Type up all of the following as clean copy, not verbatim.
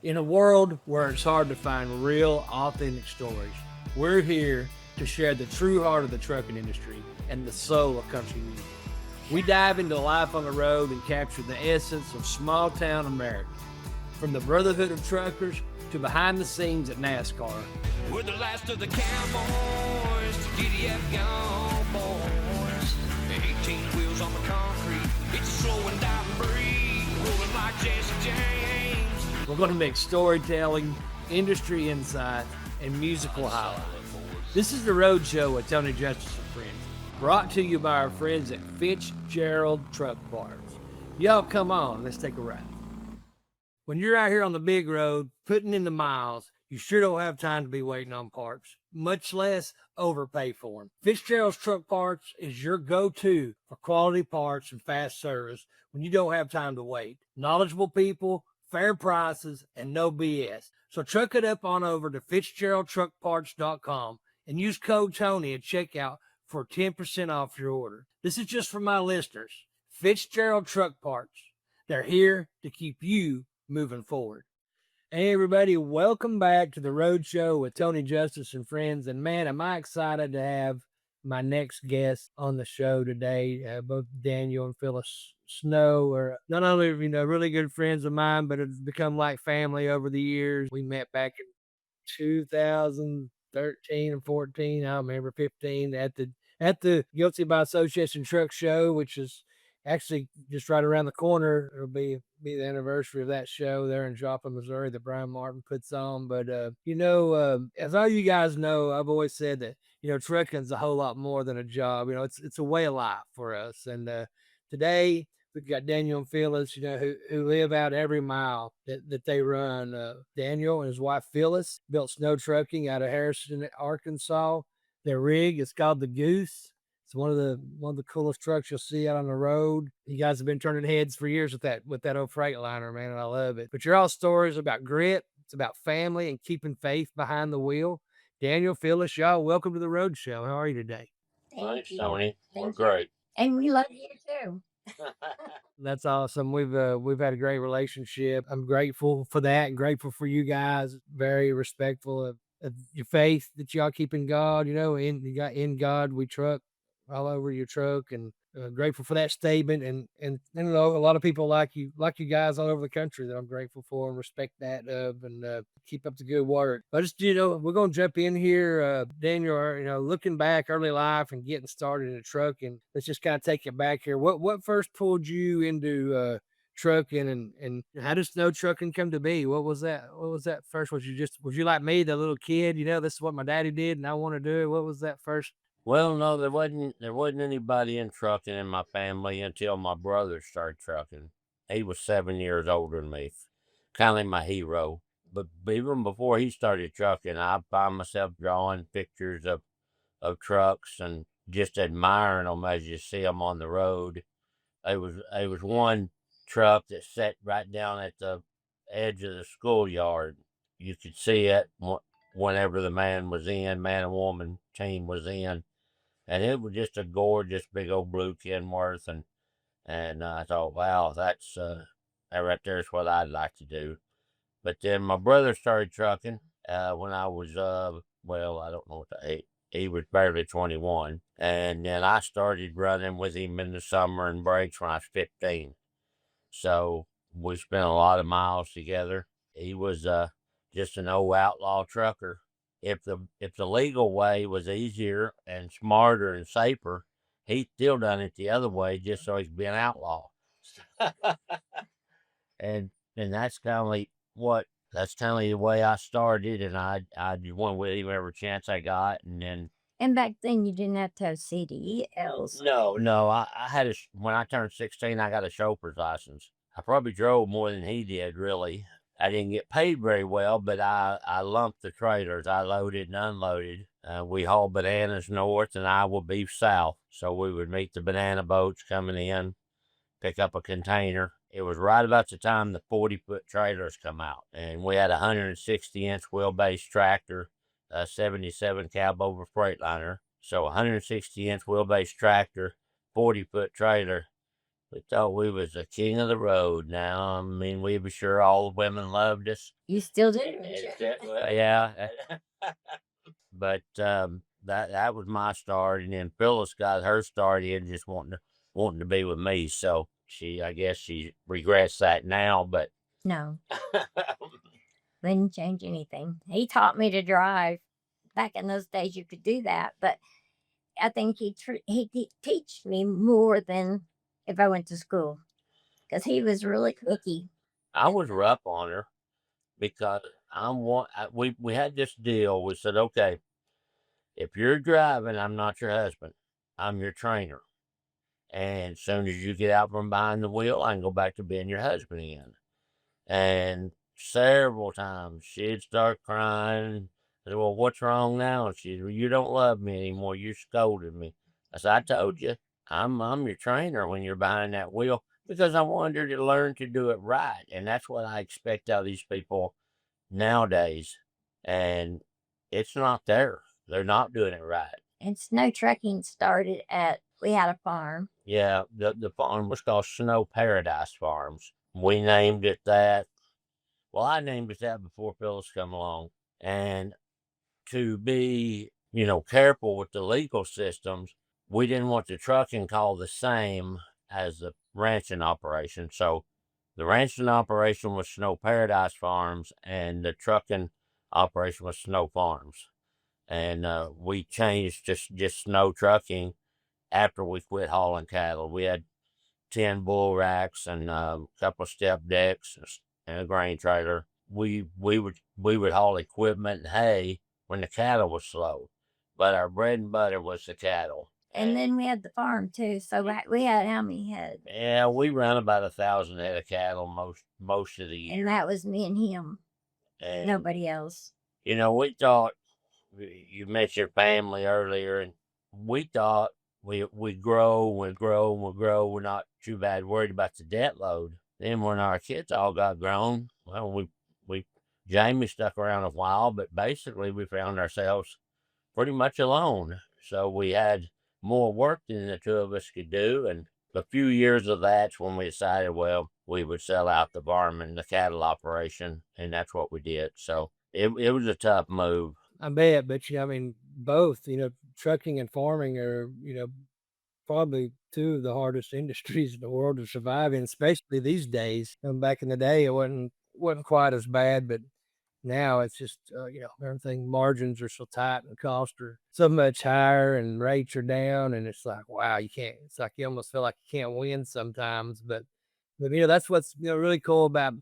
In a world where it's hard to find real, authentic stories, we're here to share the true heart of the trucking industry and the soul of country music. We dive into life on the road and capture the essence of small town America. From the brotherhood of truckers to behind the scenes at NASCAR. We're the last of the cowboys to giddy up gone boys. 18 wheels on the concrete, it's a slow and down breed, rolling like Jesse James. We're going to make storytelling, industry insight, and musical highlights. This is the Road Show with Tony Justice and Friends, brought to you by our friends at Fitzgerald Truck Parts. Y'all come on, let's take a ride. When you're out here on the big road, putting in the miles, you sure don't have time to be waiting on parts, much less overpay for them. Fitzgerald's Truck Parts is your go-to for quality parts and fast service when you don't have time to wait. Knowledgeable people, fair prices, and no BS. So truck it up on over to FitzgeraldTruckParts.com and use code Tony at checkout for 10% off your order. This is just for my listeners. Fitzgerald Truck Parts. They're here to keep you moving forward. Hey everybody, welcome back to the Road Show with Tony Justice and Friends. And man, am I excited to have my next guest on the show today. Both Daniel and Phyllis Snow are not only, really good friends of mine, but have become like family over the years. We met back in 2013 and 14. I remember 15 at the Guilty by Association Truck Show, which is actually just right around the corner. It'll be the anniversary of that show there in Joplin, Missouri, that Brian Martin puts on. But as all you guys know, I've always said that trucking's a whole lot more than a job. It's a way of life for us. And today we've got Daniel and Phyllis, who live out every mile that they run. Daniel and his wife Phyllis built snow trucking out of Harrison, Arkansas. Their rig is called the Goose. It's one of the coolest trucks you'll see out on the road. You guys have been turning heads for years with that old Freightliner, man, and I love it. But you're all stories about grit. It's about family and keeping faith behind the wheel. Daniel, Phyllis, y'all, welcome to the Road Show. How are you today? Thanks, Tony. We're great. And we love you too. That's awesome. We've had a great relationship. I'm grateful for that and grateful for you guys. Very respectful of your faith that y'all keep in God. In God we truck. All over your truck, and grateful for that statement. And a lot of people like you guys all over the country that I'm grateful for and respect that of, and keep up the good work. But just we're gonna jump in here, Daniel. Looking back early life and getting started in a truck, and let's just kind of take it back here. What first pulled you into trucking, and how did snow trucking come to be? What was that first? Was you like me, the little kid? This is what my daddy did and I want to do it. What was that first? Well, no, there wasn't anybody in trucking in my family until my brother started trucking. He was 7 years older than me, kind of my hero. But even before he started trucking, I found myself drawing pictures of trucks and just admiring them as you see them on the road. There was one truck that sat right down at the edge of the schoolyard. You could see it whenever the man and woman team was in. And it was just a gorgeous big old blue Kenworth, and I thought, wow, that right there is what I'd like to do. But then my brother started trucking when I was I don't know what the age. He was barely 21, and then I started running with him in the summer and breaks when I was 15. So we spent a lot of miles together. He was just an old outlaw trucker. If the legal way was easier and smarter and safer, he still done it the other way just so he's been outlaw. and that's kind of the way I started, and I went with him every chance I got, And back then you didn't have to have CDLs. No, I had when I turned 16, I got a chauffeur's license. I probably drove more than he did, really. I didn't get paid very well, but I lumped the trailers. I loaded and unloaded. We hauled bananas north and Iowa beef south. So we would meet the banana boats coming in, pick up a container. It was right about the time the 40-foot trailers come out. And we had a 160-inch wheelbase tractor, a 77 cab over Freightliner. So a 160-inch wheelbase tractor, 40-foot trailer. We thought we was the king of the road now. I mean, we were sure all the women loved us. You still do, don't you? Yeah. But that was my start, and then Phyllis got her start in just wanting to be with me. So I guess she regrets that now, but No, didn't change anything. He taught me to drive. Back in those days, you could do that, but I think he teach me more than if I went to school because he was really cookie. I was rough on her because we had this deal. We said, okay, if you're driving, I'm not your husband. I'm your trainer. And as soon as you get out from behind the wheel, I can go back to being your husband again. And several times she'd start crying. I said, well, what's wrong now? She said, well, you don't love me anymore. You scolded me. I said, I told you, I'm your trainer when you're behind that wheel because I wanted her to learn to do it right. And that's what I expect out of these people nowadays. And it's not there. They're not doing it right. And snow trucking started we had a farm. Yeah, the farm was called Snow Paradise Farms. We named it that. Well, I named it that before Phyllis come along. And to be, careful with the legal systems, we didn't want the trucking called the same as the ranching operation. So the ranching operation was Snow Paradise Farms, and the trucking operation was Snow Farms. And we changed just snow trucking after we quit hauling cattle. We had 10 bull racks and a couple of step decks and a grain trailer. We would haul equipment and hay when the cattle was slow, but our bread and butter was the cattle. And then we had the farm too. So we had how many head? Yeah, we ran about 1,000 head of cattle most of the year. And that was me and him. And, nobody else. We thought, you mentioned family earlier, and we thought we grow and grow and we grow. We're not too bad worried about the debt load. Then when our kids all got grown, well, we Jamie stuck around a while, but basically we found ourselves pretty much alone. So we had more work than the two of us could do, and a few years of that's when we decided, well, we would sell out the farm and the cattle operation, and that's what we did. So it was a tough move. I bet, but I mean, both, trucking and farming are, probably two of the hardest industries in the world to survive in, especially these days. Back in the day, it wasn't quite as bad, but now it's just everything margins are so tight and costs are so much higher and rates are down, and it's like wow, you can't. It's like you almost feel like you can't win sometimes, but that's what's really cool about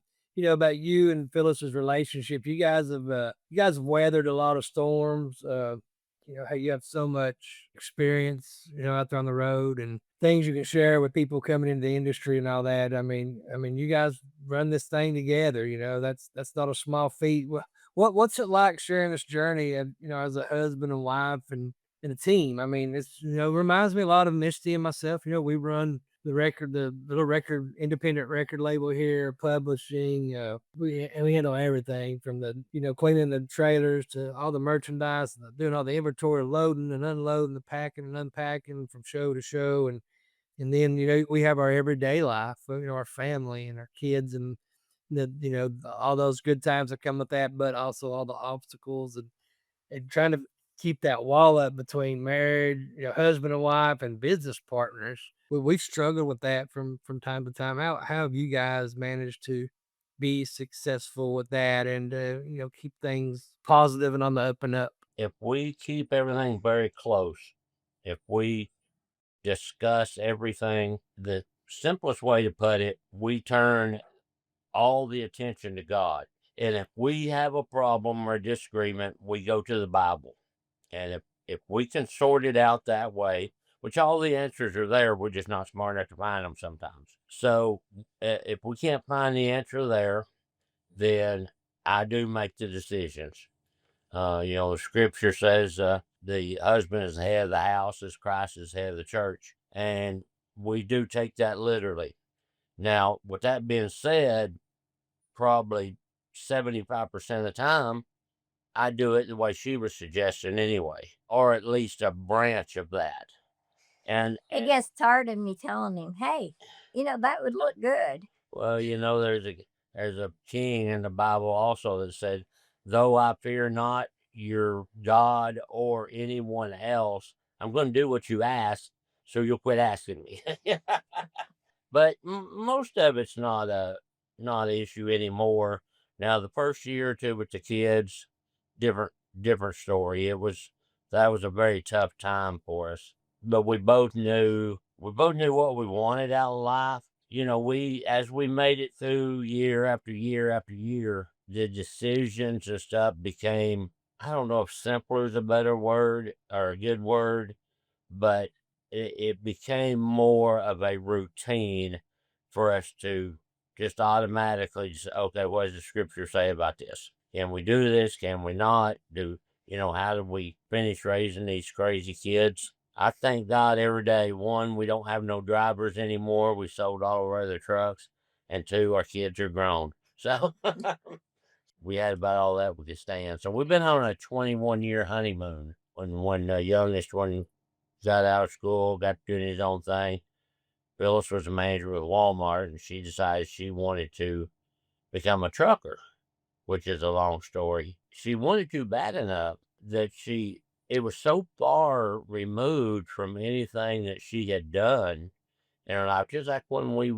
about you and Phyllis's relationship. You guys have weathered a lot of storms. How you have so much experience, out there on the road and things you can share with people coming into the industry and all that. I mean, you guys run this thing together. That's not a small feat. What's it like sharing this journey, as a husband and wife and a team? I mean, it's reminds me a lot of Misty and myself. We run the little record, independent record label here, publishing. We handle everything from the cleaning the trailers to all the merchandise, doing all the inventory, loading and unloading, the packing and unpacking from show to show, and then we have our everyday life, our family and our kids, and all those good times that come with that, but also all the obstacles and trying to keep that wall up between married, husband and wife and business partners. We've struggled with that from time to time. How have you guys managed to be successful with that and keep things positive and on the up and up? If we keep everything very close, if we discuss everything, the simplest way to put it, we turn all the attention to God. And if we have a problem or a disagreement, we go to the Bible. And if we can sort it out that way, which all the answers are there, we're just not smart enough to find them sometimes. So if we can't find the answer there, then I do make the decisions. The scripture says the husband is the head of the house as Christ is the head of the church. And we do take that literally. Now, with that being said, probably 75% of the time, I do it the way she was suggesting anyway, or at least a branch of that. And It gets tired of me telling him, hey, that would look good. Well, there's a king in the Bible also that said, "Though I fear not your God or anyone else, I'm going to do what you ask, so you'll quit asking me." But most of it's not an issue anymore. Now, the first year or two with the kids, different story. That was a very tough time for us, but we both knew what we wanted out of life. We as we made it through year after year after year, the decisions and stuff became, I don't know if simpler is a better word or a good word, but it became more of a routine for us to just automatically say, okay, what does the scripture say about this? Can we do this? Can we not? How do we finish raising these crazy kids? I thank God every day. One, we don't have no drivers anymore. We sold all our other trucks. And two, our kids are grown. So we had about all that we could stand. So we've been on a 21-year honeymoon. When the youngest one got out of school, got doing his own thing. Phyllis was a manager with Walmart, and she decided she wanted to become a trucker, which is a long story. She wanted to bad enough that it was so far removed from anything that she had done in her life, just like when we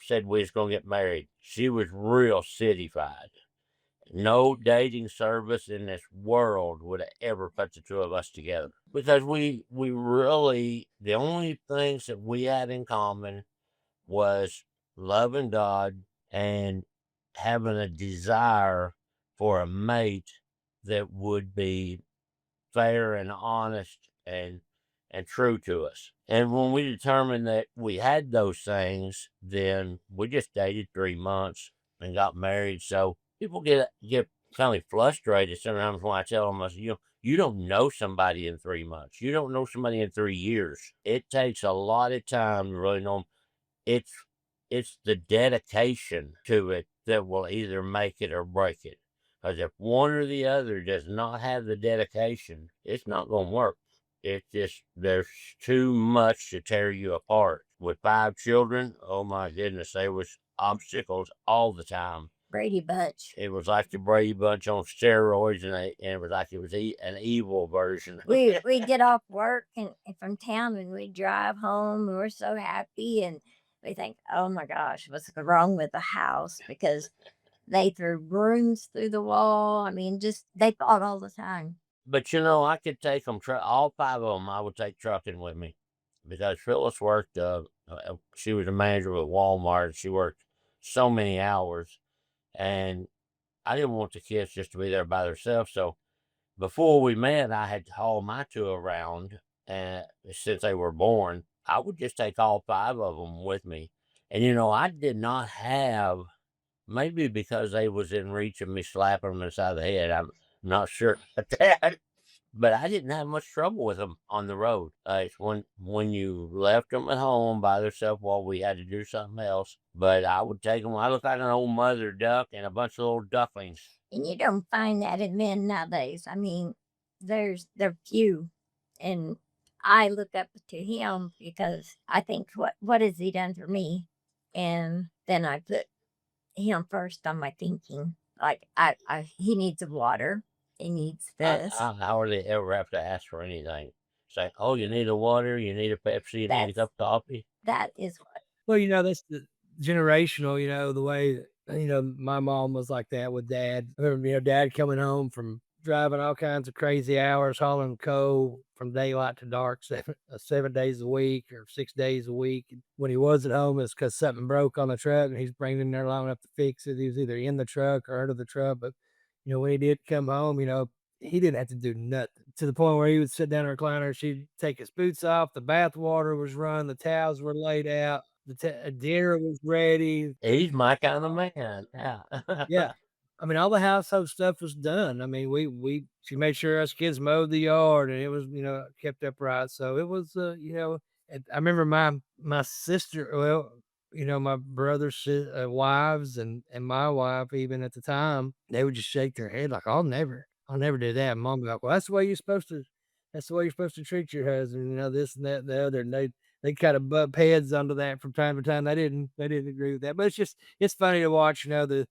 said we was going to get married. She was real cityfied. No dating service in this world would have ever put the two of us together, because we really, the only things that we had in common was loving God and having a desire for a mate that would be fair and honest and true to us. And when we determined that we had those things, then we just dated 3 months and got married. So people get kind of frustrated sometimes when I tell them, I say, you don't know somebody in 3 months. You don't know somebody in 3 years. It takes a lot of time to really know them. It's the dedication to it that will either make it or break it. Because if one or the other does not have the dedication, it's not going to work. It's just, there's too much to tear you apart. With 5 children, oh my goodness, there was obstacles all the time. Brady Bunch. It was like the Brady Bunch on steroids, and it was like it was an evil version. We get off work and from town, and we drive home, and we're so happy, and we think, oh my gosh, what's wrong with the house? Because they threw brooms through the wall. I mean, just they fought all the time. But I could take them, all 5 of them, I would take trucking with me, because Phyllis worked, she was a manager with Walmart. She worked so many hours, and I didn't want the kids just to be there by themselves. So before we met, I had hauled my 2 around, and since they were born, I would just take all 5 of them with me. And I did not have, maybe because they was in reach of me slapping them inside the head, I'm not sure about that, but I didn't have much trouble with them on the road. It's when you left them at home by themselves while we had to do something else. But I would take them. I look like an old mother duck and a bunch of little ducklings. And you don't find that in men nowadays. I mean, they're few, and I look up to him because I think, what has he done for me? And then I put him first on my thinking. Like, he needs water. He needs this. I hardly ever have to ask for anything. Say, oh, you need a water, you need a Pepsi, you need a cup of coffee. That is what. Well, that's the generational, the way, my mom was like that with dad. I remember, dad coming home from driving all kinds of crazy hours, hauling coal from daylight to dark, 7 days a week or 6 days a week. And when he was at home, it's because something broke on the truck and he's bringing in there long enough to fix it. He was either in the truck or out of the truck. But, when he did come home, he didn't have to do nothing, to the point where he would sit down in a recliner. She'd take his boots off. The bath water was run. The towels were laid out. The dinner was ready. He's my kind of man. Yeah. Yeah. I mean, all the household stuff was done. I mean, she made sure us kids mowed the yard, and it was, kept upright. So it was, I remember my sister, well, my brother's wives and my wife, even at the time, they would just shake their head like, I'll never do that. And mom would be like, well, that's the way you're supposed to treat your husband, this and that and the other. And they kind of butt heads onto that from time to time. They didn't agree with that, but it's funny to watch, the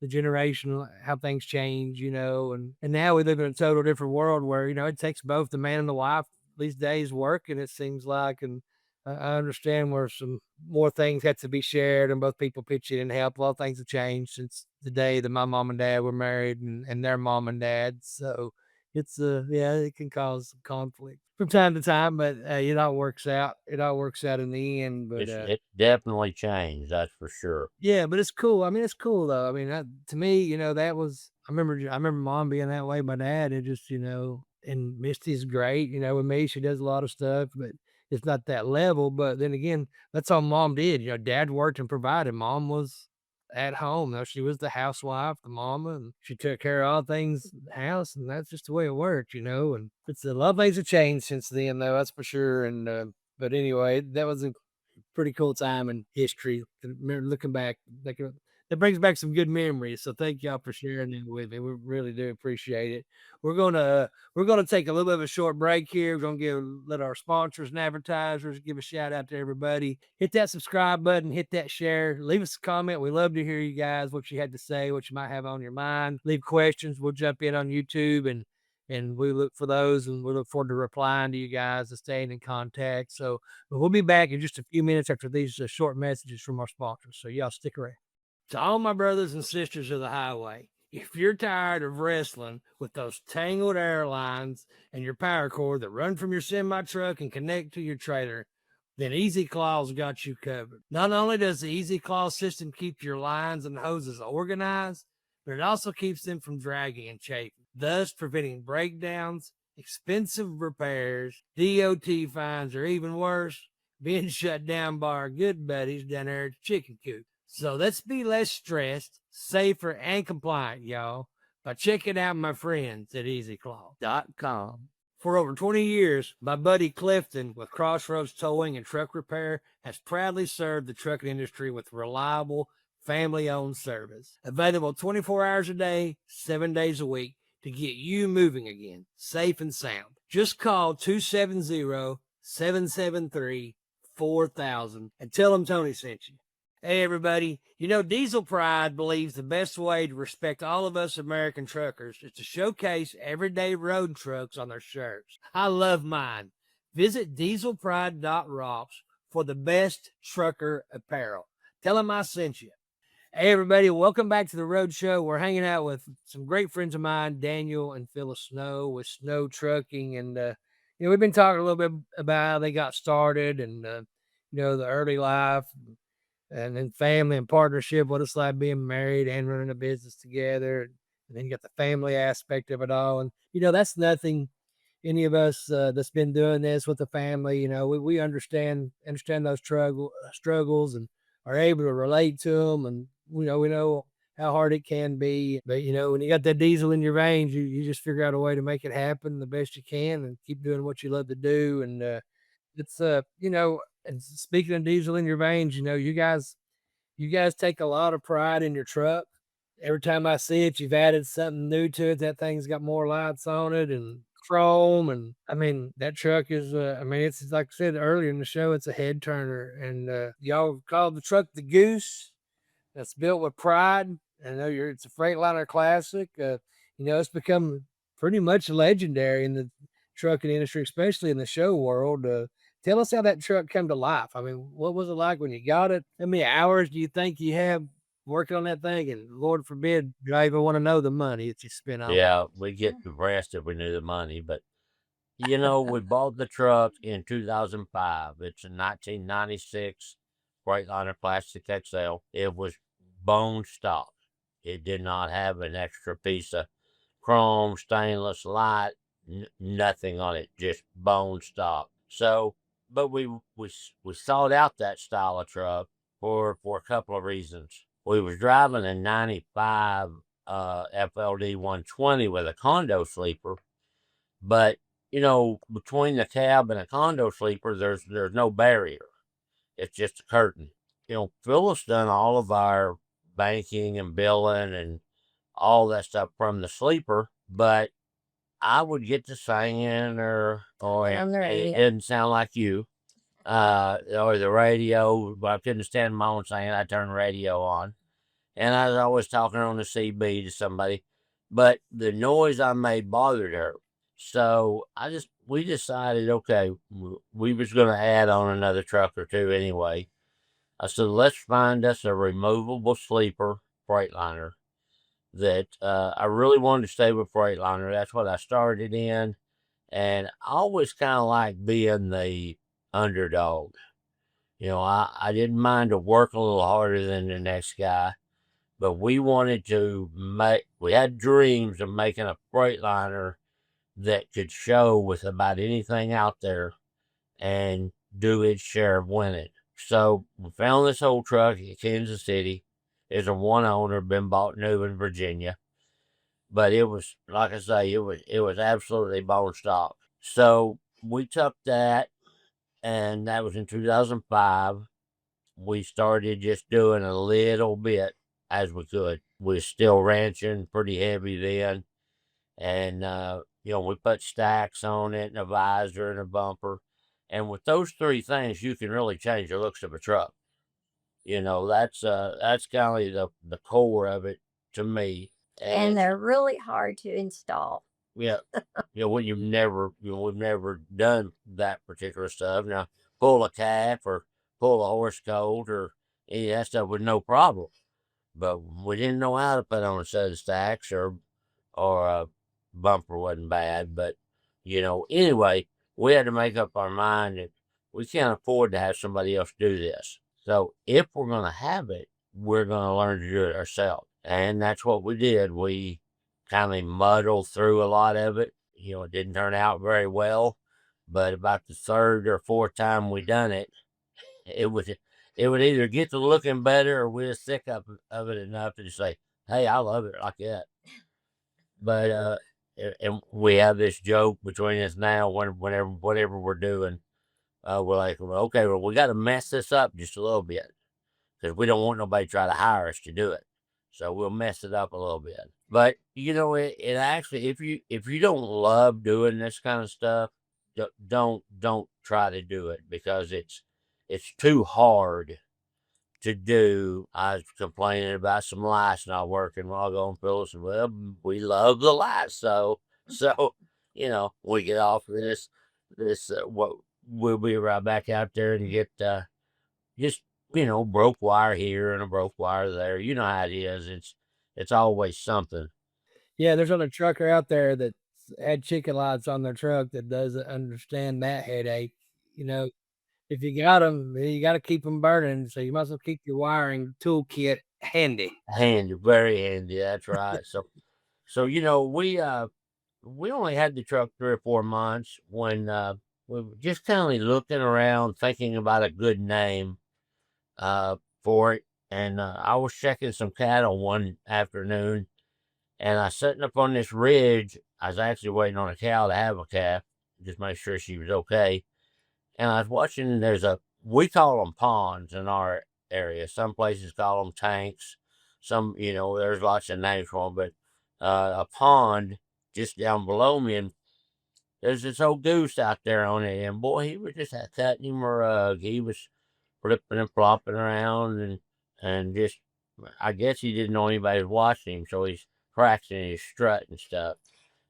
generation, how things change, and now we live in a total different world where, it takes both the man and the wife these days working, it seems like. And I understand where some more things have to be shared and both people pitch in and help. A lot of things have changed since the day that my mom and dad were married and their mom and dad. So it's yeah, it can cause some conflict from time to time, but it all works out. It all works out in the end. But It definitely changed, that's for sure. yeah, but it's cool. I mean, it's cool though. I mean, to me, that was. I remember mom being that way. My dad, it just, and Misty's great. With me, she does a lot of stuff, but it's not that level. But then again, that's all mom did. Dad worked and provided. Mom was at home. She was the housewife, the mama, and she took care of all things in the house, and that's just the way it worked. And it's a lot of things have changed since then, though. That's for sure. And but anyway, that was a pretty cool time in history. Looking back, that brings back some good memories. So thank y'all for sharing it with me. We really do appreciate it. We're gonna take a little bit of a short break here. We're gonna let our sponsors and advertisers give a shout out to everybody. Hit that subscribe button, hit that share, leave us a comment. We love to hear you guys, what you had to say, what you might have on your mind. Leave questions. We'll jump in on YouTube and we look for those, and we look forward to replying to you guys and staying in contact. So but we'll be back in just a few minutes after these short messages from our sponsors. So y'all stick around. To all my brothers and sisters of the highway, if you're tired of wrestling with those tangled airlines and your power cord that run from your semi truck and connect to your trailer, then Easy Claw's got you covered. Not only does the Easy Claw system keep your lines and hoses organized, but it also keeps them from dragging and chafing, thus preventing breakdowns, expensive repairs, DOT fines, or even worse, being shut down by our good buddies down there at the chicken coop. So let's be less stressed, safer, and compliant, y'all, by checking out my friends at EasyClaw.com. For over 20 years, my buddy Clifton with Crossroads Towing and Truck Repair has proudly served the trucking industry with reliable, family-owned service. Available 24 hours a day, 7 days a week to get you moving again, safe and sound. Just call 270-773-4000 and tell them Tony sent you. Hey, everybody. Diesel Pride believes the best way to respect all of us American truckers is to showcase everyday road trucks on their shirts. I love mine. Visit dieselpride.rocks for the best trucker apparel. Tell them I sent you. Hey, everybody. Welcome back to the Road Show. We're hanging out with some great friends of mine, Daniel and Phyllis Snow with Snow Trucking. And, we've been talking a little bit about how they got started and, the early life and then family and partnership, what it's like being married and running a business together. And then you got the family aspect of it all. And, that's nothing any of us that's been doing this with the family, we understand those struggles and are able to relate to them. And, we know how hard it can be. But, when you got that diesel in your veins, you just figure out a way to make it happen the best you can and keep doing what you love to do. And it's, and speaking of diesel in your veins, you guys take a lot of pride in your truck. Every time I see it, you've added something new to it. That thing's got more lights on it and chrome. And I mean, that truck is, it's like I said earlier in the show, it's a head turner. And y'all call the truck the Goose. That's built with pride. I know it's a Freightliner classic. It's become pretty much legendary in the trucking industry, especially in the show world. Tell us how that truck came to life. I mean, what was it like when you got it? How many hours do you think you have working on that thing? And Lord forbid, do I even want to know the money that you spent on it? Yeah, we get depressed if we knew the money, but we bought the truck in 2005. It's a 1996 Freightliner Classic XL. It was bone stock. It did not have an extra piece of chrome, stainless, light, nothing on it, just bone stock. So, but we sought out that style of truck for a couple of reasons. We was driving a 95 FLD 120 with a condo sleeper, but between the cab and a condo sleeper, there's no barrier. It's just a curtain. Phyllis done all of our banking and billing and all that stuff from the sleeper, but I would get to singing or On the it radio. didn't sound like you. or the radio. But I couldn't stand my own singing. I turned the radio on, and I was always talking on the CB to somebody. But the noise I made bothered her, so we decided, okay, we was going to add on another truck or two anyway. I said, let's find us a removable sleeper Freightliner that I really wanted to stay with Freightliner. That's what I started in. And I always kind of like being the underdog. I didn't mind to work a little harder than the next guy, but we wanted to we had dreams of making a Freightliner that could show with about anything out there and do its share of winning. So we found this old truck in Kansas City. It's a one owner, been bought new in Virginia. But it was, like I say, it was absolutely bone stock. So we took that, and that was in 2005. We started just doing a little bit as we could. We were still ranching pretty heavy then, and we put stacks on it, and a visor, and a bumper. And with those three things, you can really change the looks of a truck. That's kind of the core of it to me. And they're really hard to install. Yeah, when we've never done that particular stuff. Now, pull a calf or pull a horse colt or any of that stuff was no problem. But we didn't know how to put on a set of stacks or a bumper wasn't bad. But anyway, we had to make up our mind that we can't afford to have somebody else do this. So if we're going to have it, we're going to learn to do it ourselves. And that's what we did. We kind of muddled through a lot of it. It didn't turn out very well. But about the third or fourth time we done it, it would either get to looking better or we're sick of it enough to say, hey, I love it like that. But and we have this joke between us now whatever we're doing, we're like, well, okay, well, we got to mess this up just a little bit because we don't want nobody to try to hire us to do it. So we'll mess it up a little bit. But it actually, if you don't love doing this kind of stuff, don't try to do it because it's too hard to do. I was complaining about some lights not working while I go on Phyllis, and well, we love the lights, so we get off of this what we'll be right back out there and get just broke wire here and a broke wire there. You know how it is. It's always something. Yeah, there's another trucker out there that had chicken lights on their truck that doesn't understand that headache. If you got them, you got to keep them burning. So you must well keep your wiring toolkit handy. Handy, very handy. That's right. So we only had the truck 3 or 4 months when we were just kind of looking around, thinking about a good name for it. And I was checking some cattle one afternoon, and I was sitting up on this ridge. I was actually waiting on a cow to have a calf, just make sure she was okay. And I was watching, we call them ponds in our area. Some places call them tanks. Some, there's lots of names for them, but a pond just down below me, and there's this old goose out there on it. And boy, he was just cutting him a rug. He was flipping and flopping around and just, I guess he didn't know anybody was watching him, so he's practicing his strut and stuff.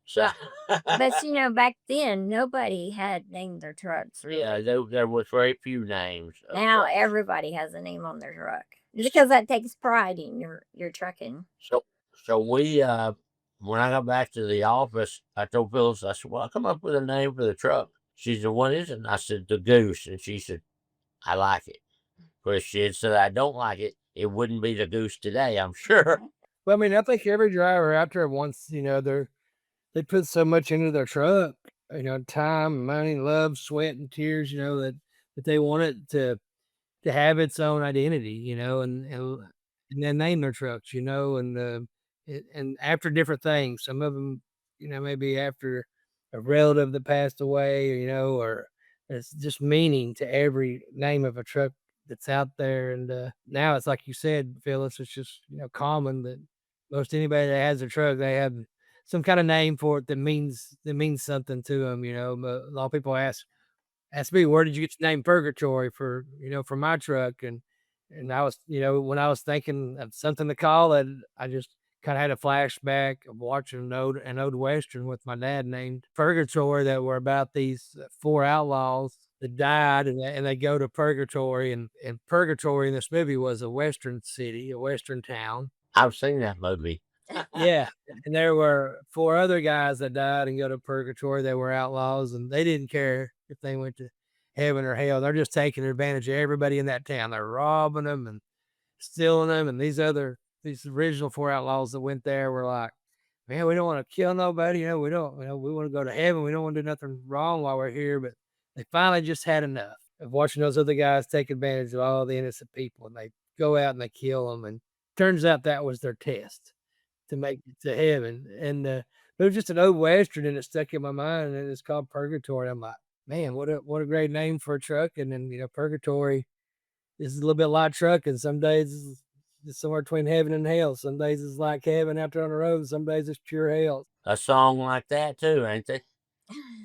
So, But back then nobody had named their trucks. Really. Yeah, there was very few names. Now everybody has a name on their truck because that takes pride in your trucking. So we when I got back to the office, I told Phyllis, I said, well, I'll come up with a name for the truck. She said, what is it? And I said, the Goose. And she said, I like it. Because she had said, I don't like it, it wouldn't be the Goose today, I'm sure. Well, I mean, I think every driver out there wants, they put so much into their truck, time, money, love, sweat, and tears, that they want it to have its own identity, and then name their trucks, and after different things. Some of them, maybe after a relative that passed away, or it's just meaning to every name of a truck that's out there. And now it's like you said, Phyllis, it's just common that most anybody that has a truck, they have some kind of name for it that means something to them. But a lot of people ask, asked me, "Where did you get the name Purgatory for, for my truck?" And I was, when I was thinking of something to call it, I just kind of had a flashback of watching an old Western with my dad named Purgatory that were about these four outlaws that died and they go to Purgatory. And Purgatory in this movie was a Western city, a Western town. I've seen that movie. Yeah. And there were four other guys that died and go to Purgatory. They were outlaws and they didn't care if they went to heaven or hell. They're just taking advantage of everybody in that town. They're robbing them and stealing them. And these original four outlaws that went there were like, man, we don't want to kill nobody. We don't, we want to go to heaven. We don't want to do nothing wrong while we're here. But they finally just had enough of watching those other guys take advantage of all the innocent people. And they go out and they kill them. And turns out that was their test to make it to heaven. And it was just an old Western and it stuck in my mind. And it's called Purgatory. I'm like, man, what a great name for a truck. And then, Purgatory is a little bit like trucking. Some days it's somewhere between heaven and hell. Some days it's like heaven out there on the road. Some days it's pure hell. A song like that too, ain't they?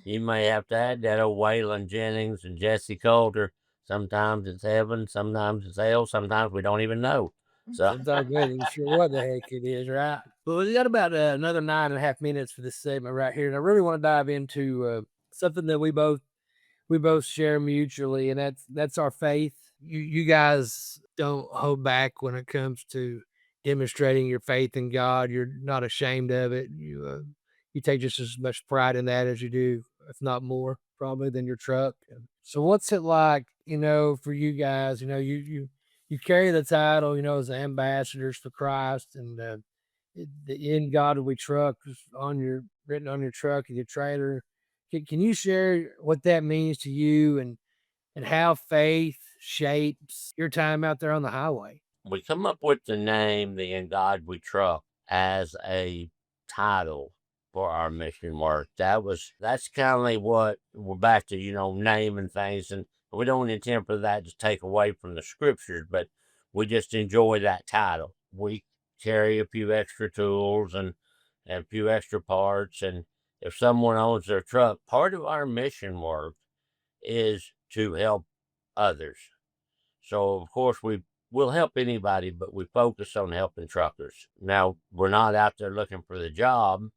You may have to add that old Waylon Jennings and Jesse Coulter. Sometimes it's heaven, sometimes it's hell, sometimes we don't even know. So Sometimes we ain't even sure what the heck it is, right? But we got about another 9.5 minutes for this segment right here, and I really want to dive into something that we both share mutually, and that's our faith. You guys don't hold back when it comes to demonstrating your faith in God. You're not ashamed of it. You take just as much pride in that as you do, if not more, probably than your truck. So what's it like, for you guys? You carry the title, as ambassadors for Christ, and the "In God We Truck" is written on your truck and your trailer. Can you share what that means to you and how faith shapes your time out there on the highway? we come up with the name, the In God We Trust, as a title for our mission work. That's kind of what we're back to, naming things, and we don't intend for that to take away from the scriptures, but we just enjoy that title. We carry a few extra tools and a few extra parts, and if someone owns their truck, part of our mission work is to help others. So of course we'll help anybody, but we focus on helping truckers. Now we're not out there looking for the job.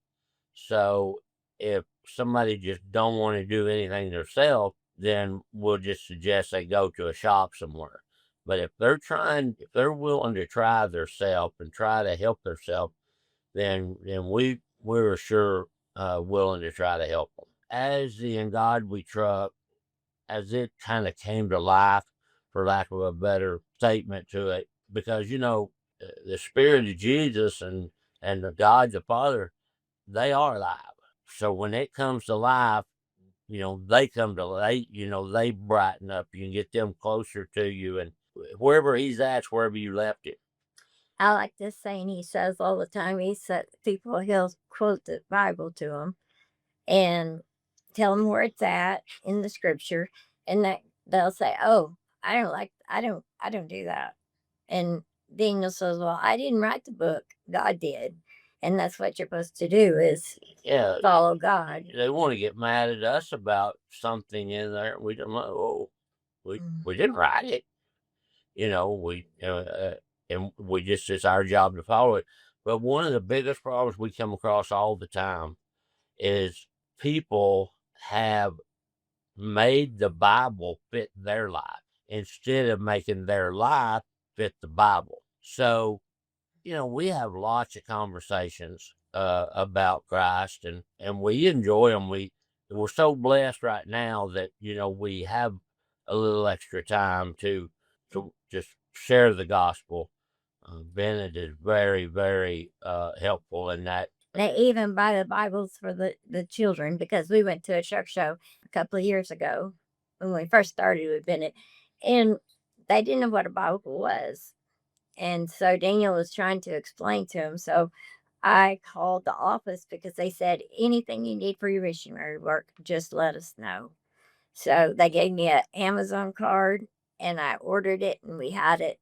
So if somebody just don't want to do anything themselves, then we'll just suggest they go to a shop somewhere. But if they're willing to try themselves and try to help themselves, then we're sure willing to try to help them. As the In God We Trust, as it kind of came to life, for lack of a better statement to it, because the Spirit of Jesus and the God the Father, they are alive. So when it comes to life, they come to light. They brighten up. You can get them closer to you, and wherever He's at's wherever you left it. I like this saying he says all the time. He said he'll quote the Bible to them and tell them where it's at in the scripture, and that they'll say, "Oh, I don't do that." And Daniel says, "Well, I didn't write the book. God did." And that's what you're supposed to do is follow God. They want to get mad at us about something in there. We don't know. We didn't write it. And we just, it's our job to follow it. But one of the biggest problems we come across all the time is people have made the Bible fit their life instead of making their life fit the Bible. So, we have lots of conversations about Christ, and we enjoy them. We're so blessed right now that we have a little extra time to just share the gospel. Bennett is very, very helpful in that. They even buy the Bibles for the children, because we went to a truck show a couple of years ago when we first started with Bennett, and they didn't know what a Bible was. And so Daniel was trying to explain to him. So I called the office because they said, anything you need for your missionary work, just let us know. So they gave me an Amazon card and I ordered it, and we had it,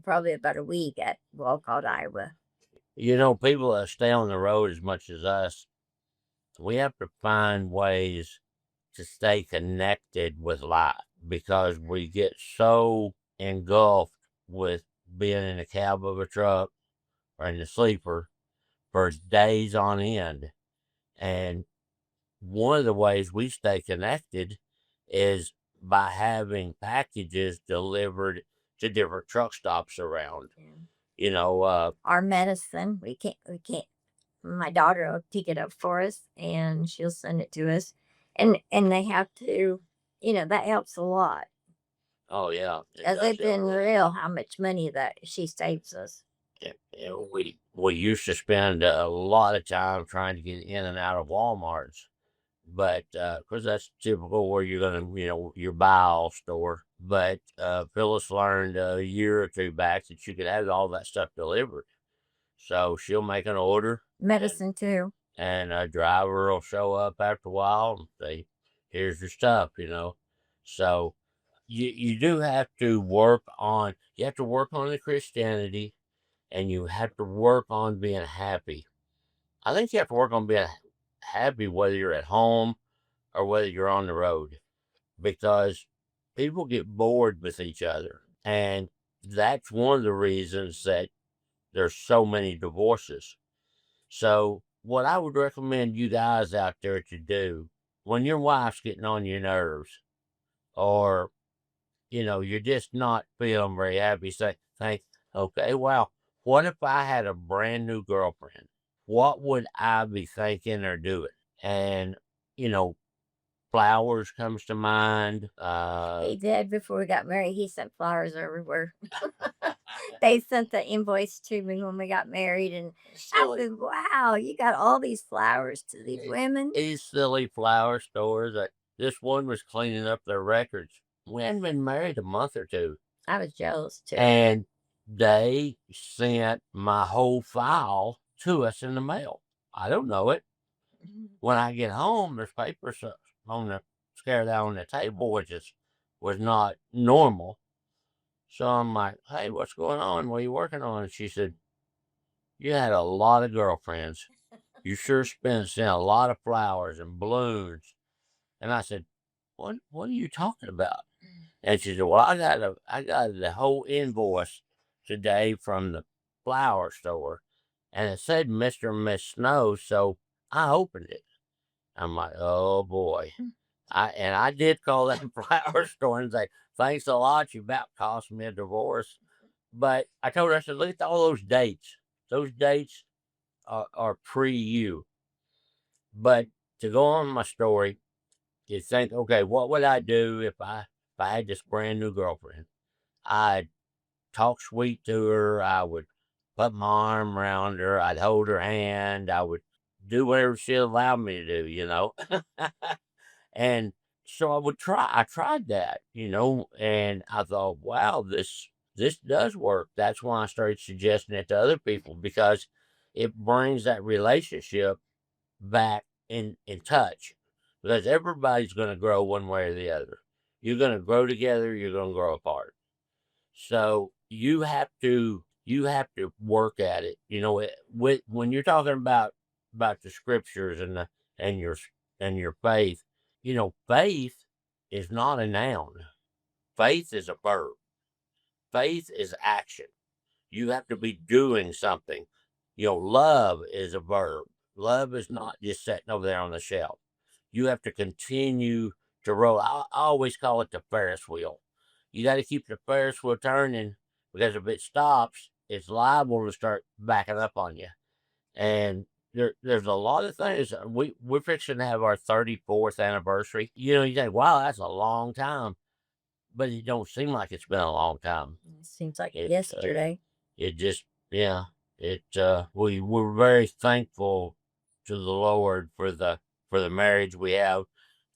probably about a week at Walcott, Iowa. People that stay on the road as much as us, we have to find ways to stay connected with life because we get so engulfed with being in the cab of a truck or in the sleeper for days on end. And one of the ways we stay connected is by having packages delivered to different truck stops around. Our medicine, we can't. My daughter will pick it up for us, and she'll send it to us, and they have to, that helps a lot. Oh yeah, As it's been real how much money that she saves us. Yeah, we used to spend a lot of time trying to get in and out of Walmarts, but because that's typical where you're gonna, your buy all store. But Phyllis learned a year or two back that you could have all that stuff delivered. So she'll make an order, Medicine too. and a driver will show up after a while and say, "Here's your stuff," So you do have to work on the Christianity, and you have to work on being happy. I think you have to work on being happy whether you're at home or whether you're on the road, because people get bored with each other. And that's one of the reasons that there's so many divorces. So, what I would recommend you guys out there to do when your wife's getting on your nerves, or you're just not feeling very happy, think, okay, well, what if I had a brand new girlfriend? What would I be thinking or doing? And, flowers comes to mind. He did before we got married. He sent flowers everywhere. They sent the invoice to me when we got married, and I said, "Wow, you got all these flowers to these women." These silly flower stores. This one was cleaning up their records. We hadn't been married a month or two. I was jealous too. And they sent my whole file to us in the mail. I don't know it. When I get home, there's papers on the scared out on the table, which was not normal. So I'm like, "Hey, what's going on? What are you working on?" And she said, "You had a lot of girlfriends. You sure sent a lot of flowers and balloons." And I said, What are you talking about?" And she said, "Well, I got the whole invoice today from the flower store, and it said Mr. and Miss Snow, so I opened it." I'm like, "Oh boy." I did call that flower store and say, "Thanks a lot. You about cost me a divorce." But I told her, I said, "Look at all those dates. Those dates are pre you." But to go on my story, you think, okay, what would I do if I had this brand new girlfriend? I'd talk sweet to her. I would put my arm around her. I'd hold her hand. I would do whatever she allowed me to do. And so I would try. I tried that, and I thought, wow, this does work. That's why I started suggesting it to other people, because it brings that relationship back in touch, because everybody's going to grow one way or the other. You're going to grow together. You're going to grow apart. So you have to work at it. When you're talking about the scriptures and your faith, faith is not a noun. Faith is a verb. Faith is action. You have to be doing something. Love is a verb. Love is not just sitting over there on the shelf. You have to continue to roll. I always call it the Ferris wheel. You got to keep the Ferris wheel turning, because if it stops, it's liable to start backing up on you. And there's a lot of things. We're fixing to have our 34th anniversary. You think, wow, that's a long time. But it don't seem like it's been a long time. It seems like yesterday. It just, yeah. We're very thankful to the Lord for the marriage we have.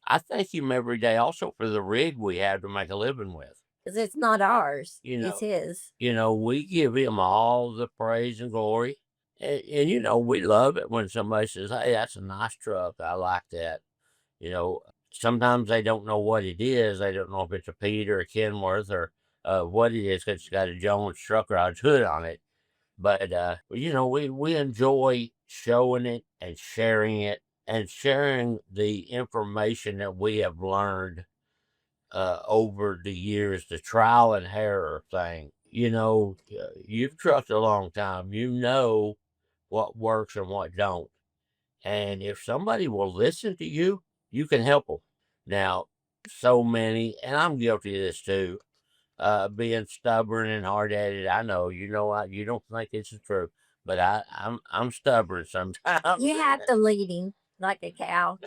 I thank him every day also for the rig we have to make a living with. Because it's not ours. It's his. We give him all the praise and glory. And we love it when somebody says, "Hey, that's a nice truck. I like that." Sometimes they don't know what it is. They don't know if it's a Pete or a Kenworth or what it is, 'cause it's got a Jones Truck Garage hood on it. But we enjoy showing it and sharing it and sharing the information that we have learned over the years, the trial and error thing. You know, you've trucked a long time. You know what works and what don't. And if somebody will listen to you, you can help them. Now, so many, and I'm guilty of this too, being stubborn and hard-headed. I know, you don't think this is true, but I'm stubborn sometimes. You have to lead him like a cow.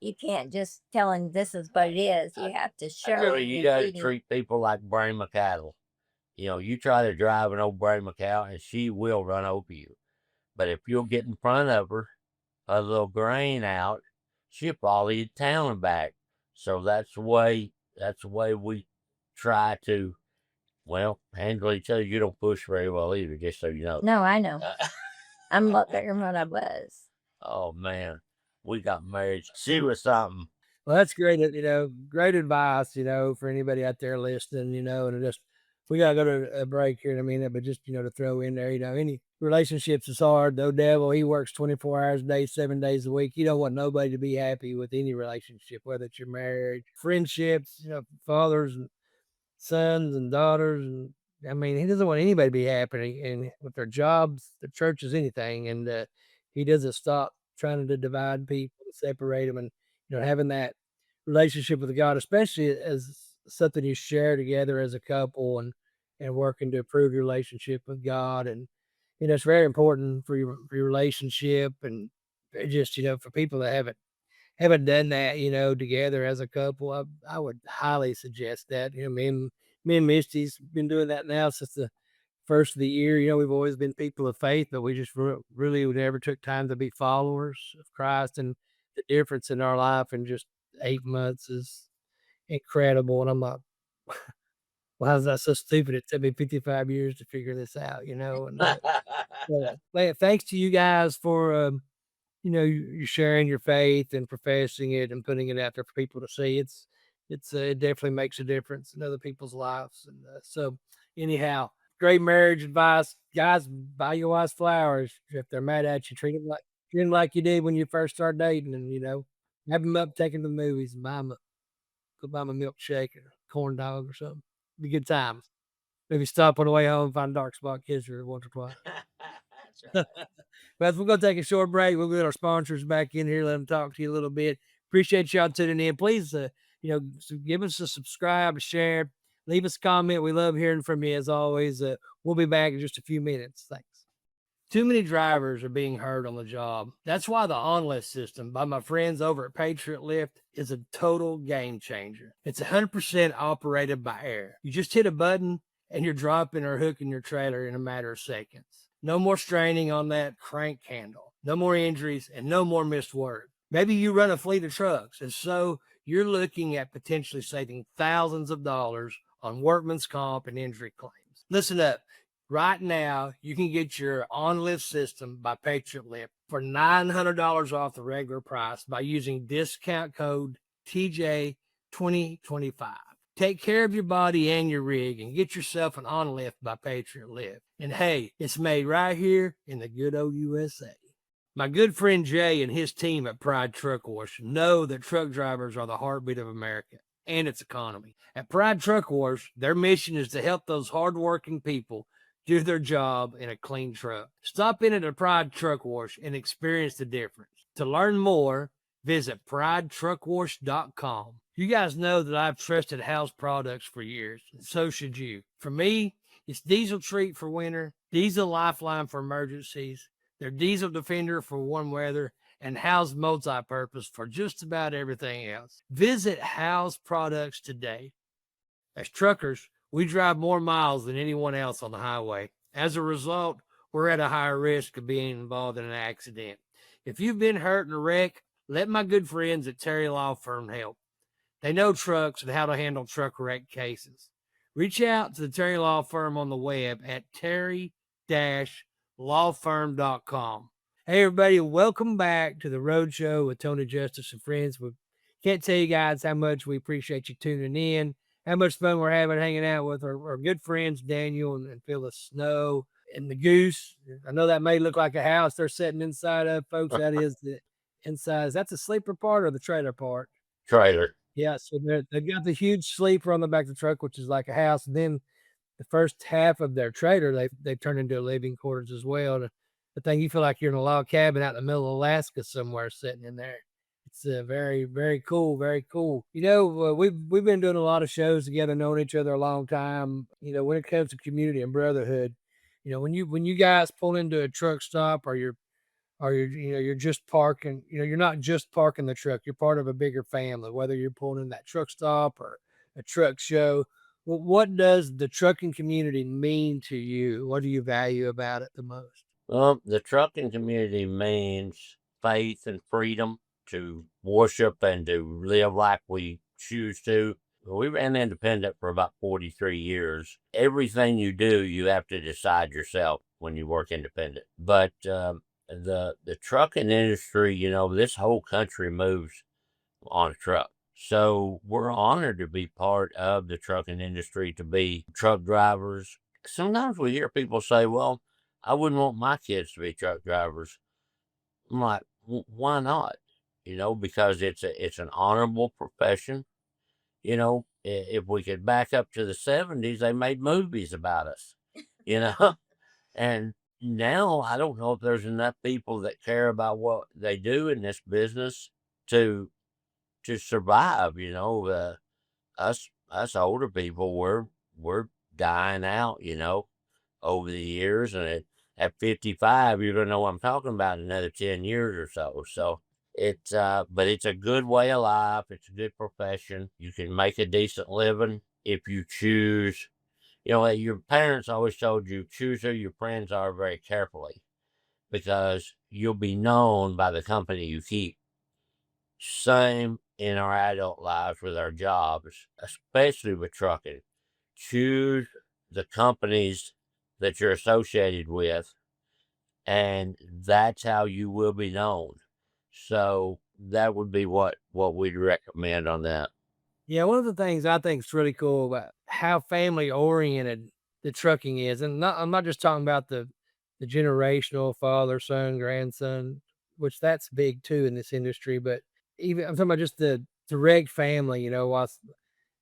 You can't just tell him this is what it is. You have to show So him you and got to lead him. treat people like Brahma cattle. You know, you try to drive an old Brahma cow, and she will run over you. But if you'll get in front of her, a little grain out, she'll follow you to town and back. So that's the way we try to, well, handle each other. You don't push very well either, just so you know. No, I know. I'm a lot better than what I was. Oh man, we got married. She was something. Well, that's great. Great advice, for anybody out there listening, and just, we got to go to a break here in a minute, but just, to throw in there, any relationships is hard. No devil, he works 24 hours a day, 7 days a week. You don't want nobody to be happy with any relationship, whether it's your marriage, friendships, fathers and sons and daughters. And I mean, he doesn't want anybody to be happy and with their jobs, their churches, anything. And he doesn't stop trying to divide people, separate them, and having that relationship with God, especially as something you share together as a couple, and working to improve your relationship with God. And it's very important for your relationship, and just for people that haven't done that, together as a couple. I would highly suggest that. Me and Misty's been doing that now since the first of the year. We've always been people of faith, but we just really never took time to be followers of Christ. And the difference in our life in just 8 months is incredible. And I'm like, why is that so stupid? It took me 55 years to figure this out, And thanks to you guys for you sharing your faith and professing it and putting it out there for people to see. It definitely makes a difference in other people's lives. And so anyhow, great marriage advice, guys. Buy your wives flowers. If they're mad at you, treat them like you did when you first started dating, and have them up, taking the movies, and go buy them a milkshake or a corn dog or something. Be good times. Maybe stop on the way home, find a dark spot, kiss her once or twice. But we're going to take a short break. We'll get our sponsors back in here, let them talk to you a little bit. Appreciate y'all tuning in. Please, give us a subscribe, a share, leave us a comment. We love hearing from you as always. We'll be back in just a few minutes. Thanks. Too many drivers are being hurt on the job. That's why the OnLift system by my friends over at Patriot Lift is a total game changer. It's 100% operated by air. You just hit a button and you're dropping or hooking your trailer in a matter of seconds. No more straining on that crank handle. No more injuries and no more missed work. Maybe you run a fleet of trucks, and so you're looking at potentially saving thousands of dollars on workman's comp and injury claims. Listen up. Right now, you can get your OnLift system by Patriot Lift for $900 off the regular price by using discount code TJ2025. Take care of your body and your rig and get yourself an OnLift by Patriot Lift. And hey, it's made right here in the good old USA. My good friend Jay and his team at Pride Truck Wash know that truck drivers are the heartbeat of America and its economy. At Pride Truck Wash, their mission is to help those hardworking people do their job in a clean truck. Stop in at a Pride Truck Wash and experience the difference. To learn more, visit pridetruckwash.com. You guys know that I've trusted House products for years, and so should you. For me, it's Diesel Treat for winter, Diesel Lifeline for emergencies, their Diesel Defender for warm weather, and House Multi-Purpose for just about everything else. Visit House products today. As truckers, we drive more miles than anyone else on the highway. As a result, we're at a higher risk of being involved in an accident. If you've been hurt in a wreck, let my good friends at Terry Law Firm help. They know trucks and how to handle truck wreck cases. Reach out to the Terry Law Firm on the web at terry-lawfirm.com. Hey, everybody, welcome back to the Road Show with Tony Justice and friends. We can't tell you guys how much we appreciate you tuning in, how much fun we're having hanging out with our good friends, Daniel and Phyllis Snow and the Goose. I know that may look like a house they're sitting inside of, folks. That is inside. Is that the sleeper part or the trailer part? Trailer. Yeah, so they've got the huge sleeper on the back of the truck, which is like a house. And then the first half of their trailer, they turned into a living quarters as well. The thing, you feel like you're in a log cabin out in the middle of Alaska somewhere, sitting in there. It's very, very cool, very cool. We've been doing a lot of shows together, knowing each other a long time. When it comes to community and brotherhood, when you guys pull into a truck stop, or you're just parking, you're not just parking the truck, you're part of a bigger family, whether you're pulling in that truck stop or a truck show. Well, what does the trucking community mean to you? What do you value about it the most? Well, the trucking community means faith and freedom to worship and to live like we choose to. We ran independent for about 43 years. Everything you do, you have to decide yourself when you work independent. But the trucking industry, this whole country moves on a truck. So we're honored to be part of the trucking industry, to be truck drivers. Sometimes we hear people say, well, I wouldn't want my kids to be truck drivers. I'm like, why not? Because it's an honorable profession. If we could back up to the 70s, they made movies about us, you know, and now I don't know if there's enough people that care about what they do in this business to survive. Us older people, we're dying out, over the years, and at 55, you're gonna know what I'm talking about in another 10 years or so. So but it's a good way of life. It's a good profession. You can make a decent living if you choose. Your parents always told you, choose who your friends are very carefully, because you'll be known by the company you keep. Same in our adult lives with our jobs, especially with trucking. Choose the companies that you're associated with, and that's how you will be known. So that would be what we'd recommend on that. Yeah, one of the things I think is really cool about how family oriented the trucking is, and I'm not just talking about the generational father, son, grandson, which that's big too in this industry, but even I'm talking about just the direct family. While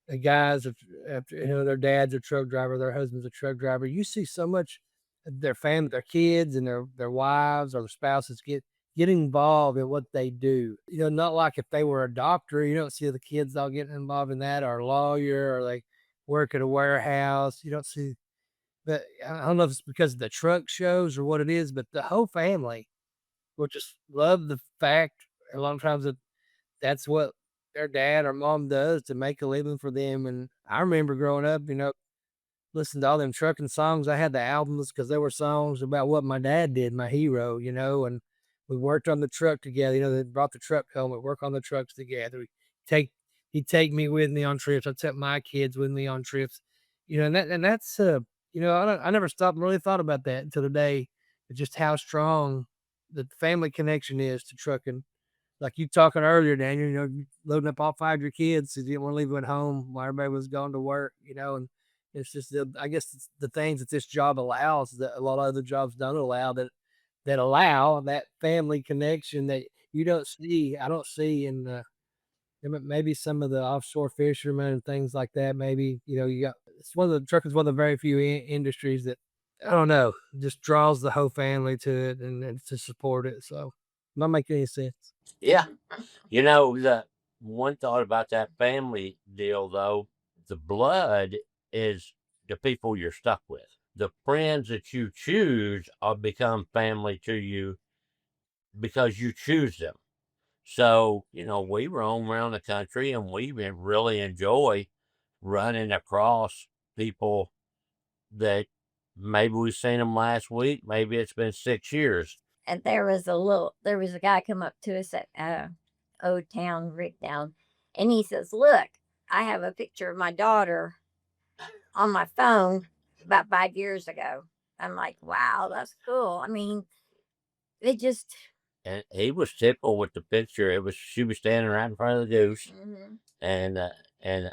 the guys, after their dad's a truck driver, their husband's a truck driver, you see so much of their family, their kids, and their wives or their spouses get involved in what they do. Not like if they were a doctor, you don't see the kids all getting involved in that, or a lawyer, or they work at a warehouse. You don't see. But I don't know if it's because of the truck shows or what it is, but the whole family will just love the fact a lot of times that that's what their dad or mom does to make a living for them. And I remember growing up, listening to all them trucking songs. I had the albums because there were songs about what my dad did, my hero, and we worked on the truck together. They brought the truck home. We work on the trucks together. Take he'd take me with me on trips. I took my kids with me on trips. And that's I never stopped and really thought about that until today, just how strong the family connection is to trucking. Like you talking earlier, Daniel, you loading up all five of your kids because you didn't want to leave them at home while everybody was going to work, and it's just I guess it's the things that this job allows that a lot of other jobs don't allow, that allow that family connection that you don't see. I don't see in maybe some of the offshore fishermen and things like that. Maybe you got it's one of the truckers, one of the very few industries that I don't know, just draws the whole family to it and to support it. So, not making any sense. Yeah. The one thought about that family deal, though, the blood is the people you're stuck with. The friends that you choose are become family to you because you choose them. So, we roam around the country, and really enjoy running across people that maybe we've seen them last week, maybe it's been 6 years. And there was a guy come up to us at Old Town, Rickdown, and he says, "Look, I have a picture of my daughter on my phone about 5 years ago." I'm like, "Wow, that's cool." I mean, they just. And he was tickled with the picture. She was standing right in front of the Goose, Mhm. and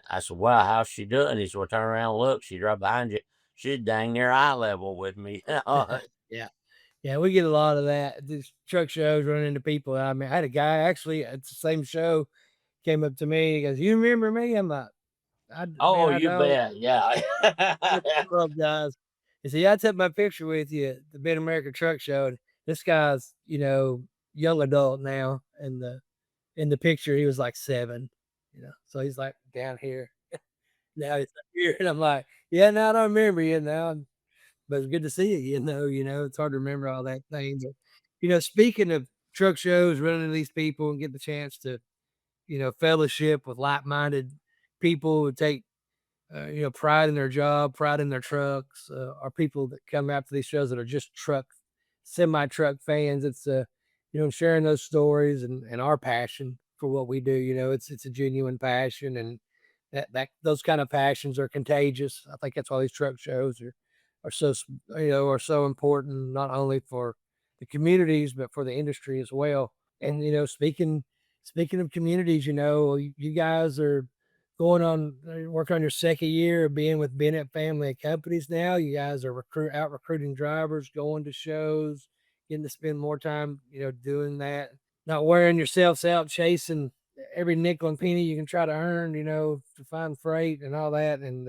I said, "Wow, how's she doing?" He said, "Well, turn around and look. She's right behind you. She's dang near eye level with me." Yeah. Yeah, we get a lot of that. These truck shows running into people. I mean, I had a guy actually at the same show came up to me. He goes, "You remember me?" I'm like, Oh, man, I you don't." bet. Yeah. Club guys. You see, I took my picture with you at the Mid America Truck Show. And this guy's, young adult now. And in the picture, he was like 7. So he's like down here. Now he's up here, and I'm like, yeah, no, I don't remember you now, but it's good to see you. It's hard to remember all that thing. But speaking of truck shows, running into these people and get the chance to fellowship with like-minded people who take pride in their job, pride in their trucks, are people that come out to these shows that are just semi truck fans. It's sharing those stories and our passion for what we do. It's a genuine passion, and that those kind of passions are contagious. I think that's why these truck shows are so important, not only for the communities but for the industry as well. And speaking of communities, you guys are working on your second year of being with Bennett Family Companies now. You guys are out recruiting drivers, going to shows, getting to spend more time, doing that, not wearing yourselves out chasing every nickel and penny you can try to earn, to find freight and all that. And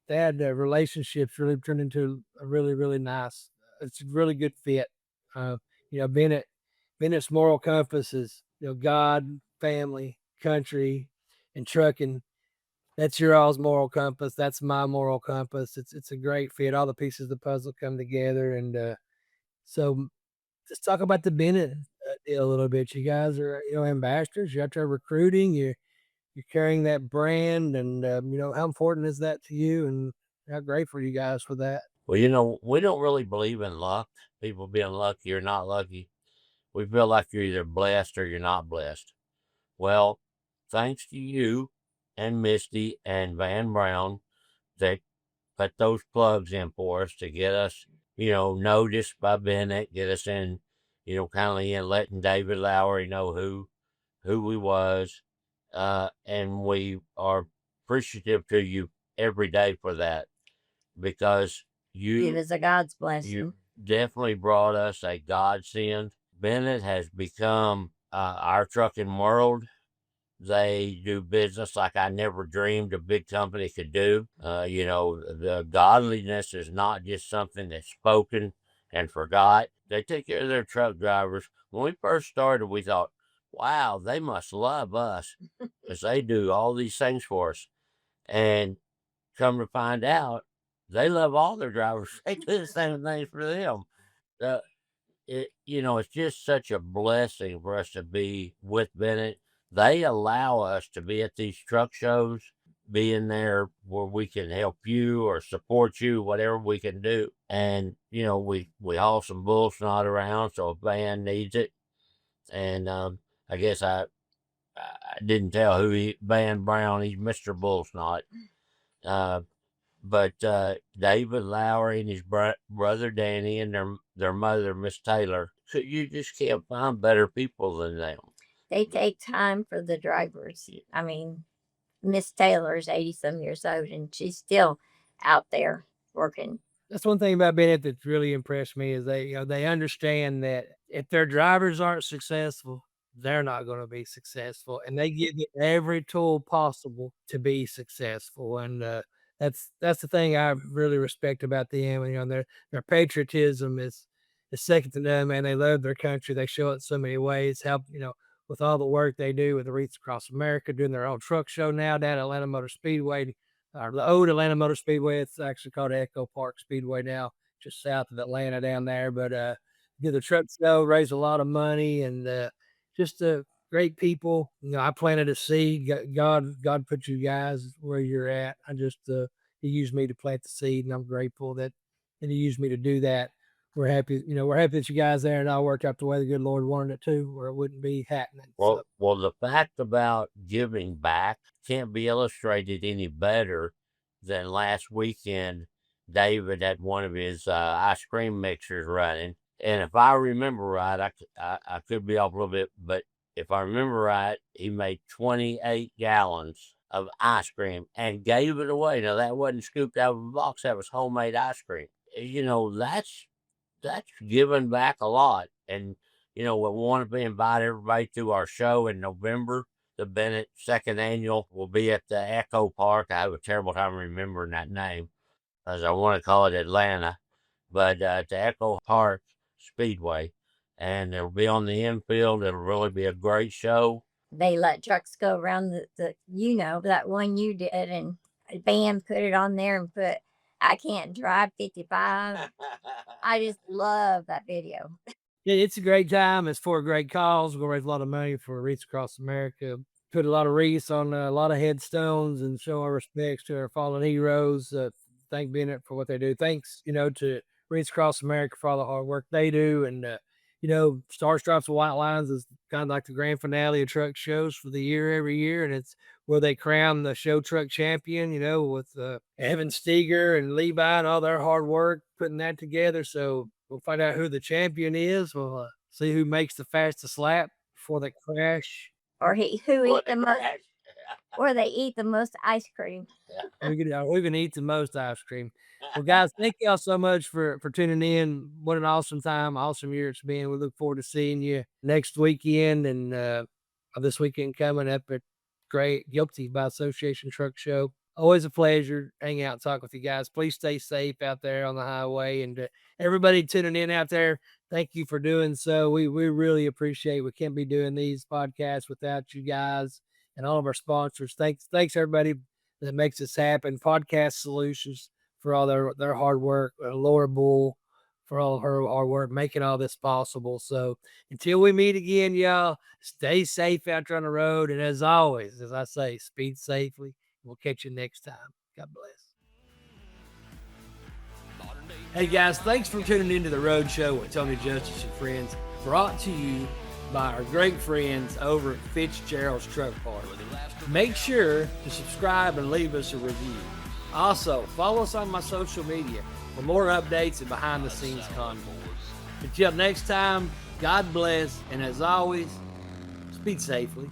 that relationships really turned into a really, really nice. It's a really good fit. Uh, Bennett's moral compass is God, family, country, and trucking. That's your all's moral compass. That's my moral compass. It's a great fit. All the pieces of the puzzle come together, and so let's talk about the Bennett deal a little bit. You guys are ambassadors. You're out there recruiting. You're carrying that brand, and how important is that to you? And how grateful are you guys for that? Well, we don't really believe in luck, people being lucky or not lucky. We feel like you're either blessed or you're not blessed. Well, thanks to you and Misty and Van Brown that put those plugs in for us to get us, noticed by Bennett, get us in, kind of in letting David Lowery know who we was. And we are appreciative to you every day for that, because It you was a God's you blessing. definitely brought us a godsend. Bennett has become our trucking world. They do business like I never dreamed a big company could do. The godliness is not just something that's spoken and forgot. They take care of their truck drivers. When we first started, we thought, wow, they must love us because they do all these things for us. And come to find out, they love all their drivers. They do the same thing for them. Uh, it's just such a blessing for us to be with Bennett. They allow us to be at these truck shows, being there where we can help you or support you, whatever we can do. And we haul some bull snot around, so if Van needs it. And I guess I didn't tell Van Brown. He's Mr. Bull Snot. Uh, but David Lowery and his brother Danny and their mother Miss Taylor, so you just can't find better people than them. They take time for the drivers. I mean, Miss Taylor's 80 some years old and she's still out there working. That's one thing about Bennett that's really impressed me is they understand that if their drivers aren't successful, they're not going to be successful, and they give you every tool possible to be successful. And that's the thing I really respect about them. Their patriotism is second to none. Man, they love their country. They show it so many ways. How with all the work they do with the Wreaths Across America, doing their own truck show now down at Atlanta Motor Speedway, or the old Atlanta Motor Speedway. It's actually called Echo Park Speedway now, just south of Atlanta down there. But do the truck show, raise a lot of money, and just great people. I planted a seed. God put you guys where you're at. He used me to plant the seed, and I'm grateful that He used me to do that. We're happy, we're happy that you guys there and all worked out the way the good Lord wanted it to, or it wouldn't be happening. So Well, the fact about giving back can't be illustrated any better than last weekend. David had one of his ice cream mixers running, and if I remember right, I could be off a little bit, but if I remember right, he made 28 gallons of ice cream and gave it away. Now that wasn't scooped out of a box; that was homemade ice cream. That's that's giving back a lot. And, we want to invite everybody to our show in November. The Bennett second annual will be at the Echo Park. I have a terrible time remembering that name because I want to call it Atlanta, but at the Echo Park Speedway. And it'll be on the infield. It'll really be a great show. They let trucks go around that one you did, and a band put it on there and put "I Can't Drive 55." I just love that video. Yeah, it's a great time. It's for a great cause. We're going to raise a lot of money for Wreaths Across America. Put a lot of wreaths on a lot of headstones and show our respects to our fallen heroes. Thank Bennett for what they do. Thanks, to Wreaths Across America for all the hard work they do. And, Star Stripes and White Lines is kind of like the grand finale of truck shows for the year every year. And it's where they crown the show truck champion, with Evan Steger and Levi and all their hard work putting that together. So we'll find out who the champion is. We'll see who makes the fastest lap before they crash. Or who eat the most, or they eat the most ice cream. We can eat the most ice cream. Well, guys, thank y'all so much for tuning in. What an awesome time, awesome year it's been. We look forward to seeing you next weekend and this weekend coming up at Great Guilty by Association Truck Show. Always a pleasure hang out and talk with you guys. Please stay safe out there on the highway, and everybody tuning in out there, thank you for doing so. We really appreciate it. We can't be doing these podcasts without you guys and all of our sponsors. Thanks everybody that makes this happen. Podcast Solutions for all their hard work. Laura Bull for all of her hard work making all this possible. So until we meet again, y'all, stay safe out there on the road. And as always, as I say, speed safely. We'll catch you next time. God bless. Hey guys, thanks for tuning into the Road Show with Tony Justice and Friends, brought to you by our great friends over at Fitzgerald's Truck Park. Make sure to subscribe and leave us a review. Also, follow us on my social media for more updates and behind the scenes content. Until next time, God bless, and as always, speed safely.